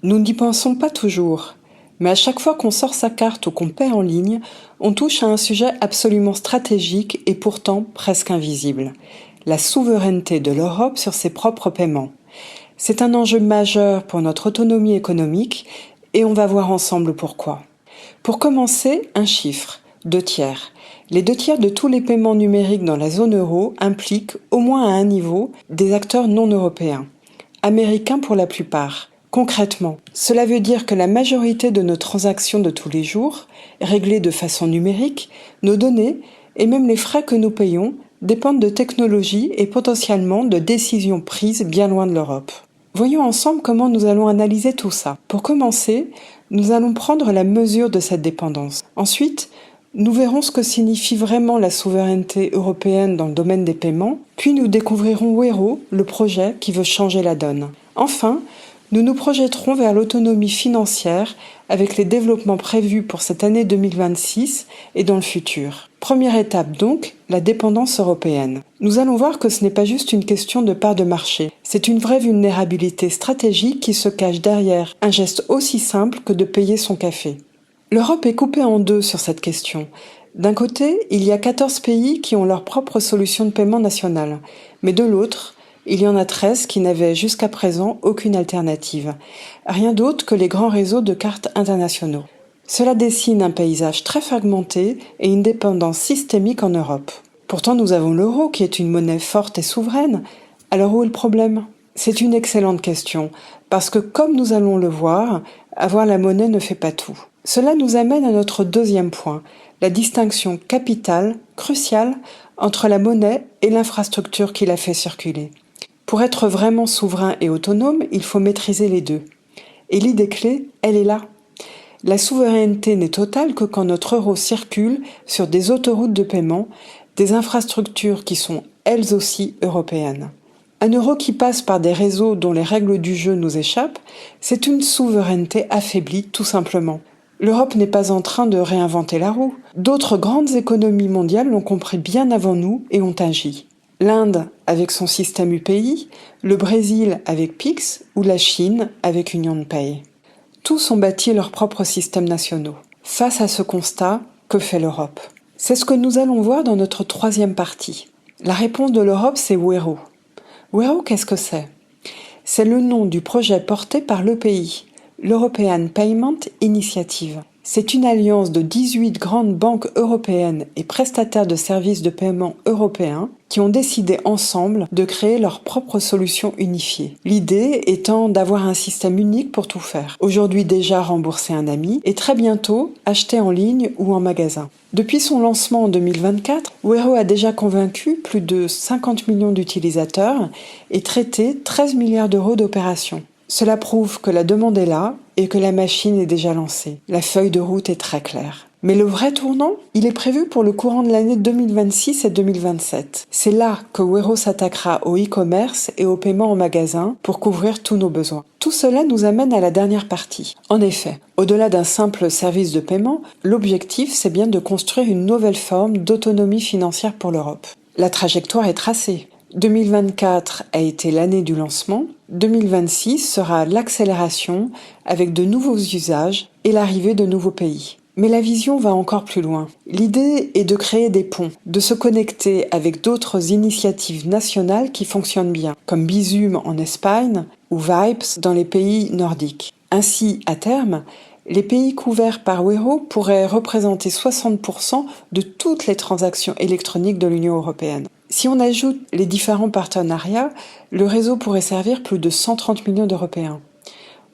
Nous n'y pensons pas toujours, mais à chaque fois qu'on sort sa carte ou qu'on paie en ligne, on touche à un sujet absolument stratégique et pourtant presque invisible, la souveraineté de l'Europe sur ses propres paiements. C'est un enjeu majeur pour notre autonomie économique et on va voir ensemble pourquoi. Pour commencer, un chiffre, 2/3. Les 2/3 de tous les paiements numériques dans la zone euro impliquent, au moins à un niveau, des acteurs non européens, américains pour la plupart. Concrètement, cela veut dire que la majorité de nos transactions de tous les jours, réglées de façon numérique, nos données et même les frais que nous payons dépendent de technologies et potentiellement de décisions prises bien loin de l'Europe. Voyons ensemble comment nous allons analyser tout ça. Pour commencer, nous allons prendre la mesure de cette dépendance. Ensuite, nous verrons ce que signifie vraiment la souveraineté européenne dans le domaine des paiements, puis nous découvrirons Wero, le projet qui veut changer la donne. Enfin, nous nous projetterons vers l'autonomie financière avec les développements prévus pour cette année 2026 et dans le futur. Première étape donc, la dépendance européenne. Nous allons voir que ce n'est pas juste une question de part de marché, c'est une vraie vulnérabilité stratégique qui se cache derrière un geste aussi simple que de payer son café. L'Europe est coupée en deux sur cette question. D'un côté, il y a 14 pays qui ont leur propre solution de paiement nationale, mais de l'autre, il y en a 13 qui n'avaient jusqu'à présent aucune alternative. Rien d'autre que les grands réseaux de cartes internationaux. Cela dessine un paysage très fragmenté et une dépendance systémique en Europe. Pourtant, nous avons l'euro qui est une monnaie forte et souveraine. Alors où est le problème ? C'est une excellente question, parce que comme nous allons le voir, avoir la monnaie ne fait pas tout. Cela nous amène à notre deuxième point, la distinction capitale, cruciale, entre la monnaie et l'infrastructure qui la fait circuler. Pour être vraiment souverain et autonome, il faut maîtriser les deux. Et l'idée clé, elle est là. La souveraineté n'est totale que quand notre euro circule sur des autoroutes de paiement, des infrastructures qui sont elles aussi européennes. Un euro qui passe par des réseaux dont les règles du jeu nous échappent, c'est une souveraineté affaiblie tout simplement. L'Europe n'est pas en train de réinventer la roue. D'autres grandes économies mondiales l'ont compris bien avant nous et ont agi. L'Inde avec son système UPI, le Brésil avec Pix ou la Chine avec UnionPay. Tous ont bâti leurs propres systèmes nationaux. Face à ce constat, que fait l'Europe ? C'est ce que nous allons voir dans notre troisième partie. La réponse de l'Europe, c'est Wero. Wero, qu'est-ce que c'est ? C'est le nom du projet porté par l'EPI, l'European Payment Initiative. C'est une alliance de 18 grandes banques européennes et prestataires de services de paiement européens qui ont décidé ensemble de créer leur propre solution unifiée. L'idée étant d'avoir un système unique pour tout faire. Aujourd'hui déjà rembourser un ami et très bientôt acheter en ligne ou en magasin. Depuis son lancement en 2024, Wero a déjà convaincu plus de 50 millions d'utilisateurs et traité 13 milliards d'euros d'opérations. Cela prouve que la demande est là et que la machine est déjà lancée. La feuille de route est très claire. Mais le vrai tournant, il est prévu pour le courant de l'année 2026 et 2027. C'est là que Wero s'attaquera au e-commerce et au paiement en magasin pour couvrir tous nos besoins. Tout cela nous amène à la dernière partie. En effet, au-delà d'un simple service de paiement, l'objectif c'est bien de construire une nouvelle forme d'autonomie financière pour l'Europe. La trajectoire est tracée. 2024 a été l'année du lancement, 2026 sera l'accélération avec de nouveaux usages et l'arrivée de nouveaux pays. Mais la vision va encore plus loin. L'idée est de créer des ponts, de se connecter avec d'autres initiatives nationales qui fonctionnent bien, comme Bizum en Espagne ou Vipes dans les pays nordiques. Ainsi, à terme, les pays couverts par Wero pourraient représenter 60% de toutes les transactions électroniques de l'Union européenne. Si on ajoute les différents partenariats, le réseau pourrait servir plus de 130 millions d'Européens.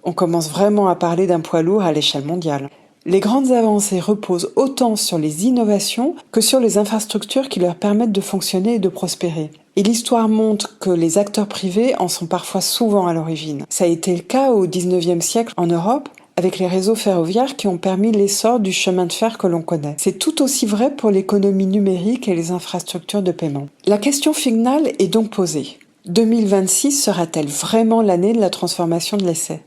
On commence vraiment à parler d'un poids lourd à l'échelle mondiale. Les grandes avancées reposent autant sur les innovations que sur les infrastructures qui leur permettent de fonctionner et de prospérer. Et l'histoire montre que les acteurs privés en sont parfois souvent à l'origine. Ça a été le cas au XIXe siècle en Europe, avec les réseaux ferroviaires qui ont permis l'essor du chemin de fer que l'on connaît. C'est tout aussi vrai pour l'économie numérique et les infrastructures de paiement. La question finale est donc posée. 2026 sera-t-elle vraiment l'année de la transformation de l'essai ?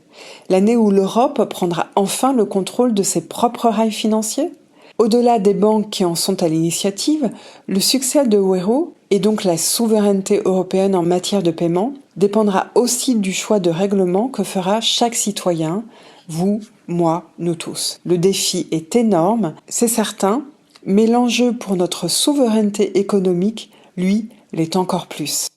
L'année où l'Europe prendra enfin le contrôle de ses propres rails financiers ? Au-delà des banques qui en sont à l'initiative, le succès de Wero et donc la souveraineté européenne en matière de paiement, dépendra aussi du choix de règlement que fera chaque citoyen, vous, moi, nous tous. Le défi est énorme, c'est certain, mais l'enjeu pour notre souveraineté économique, lui, l'est encore plus.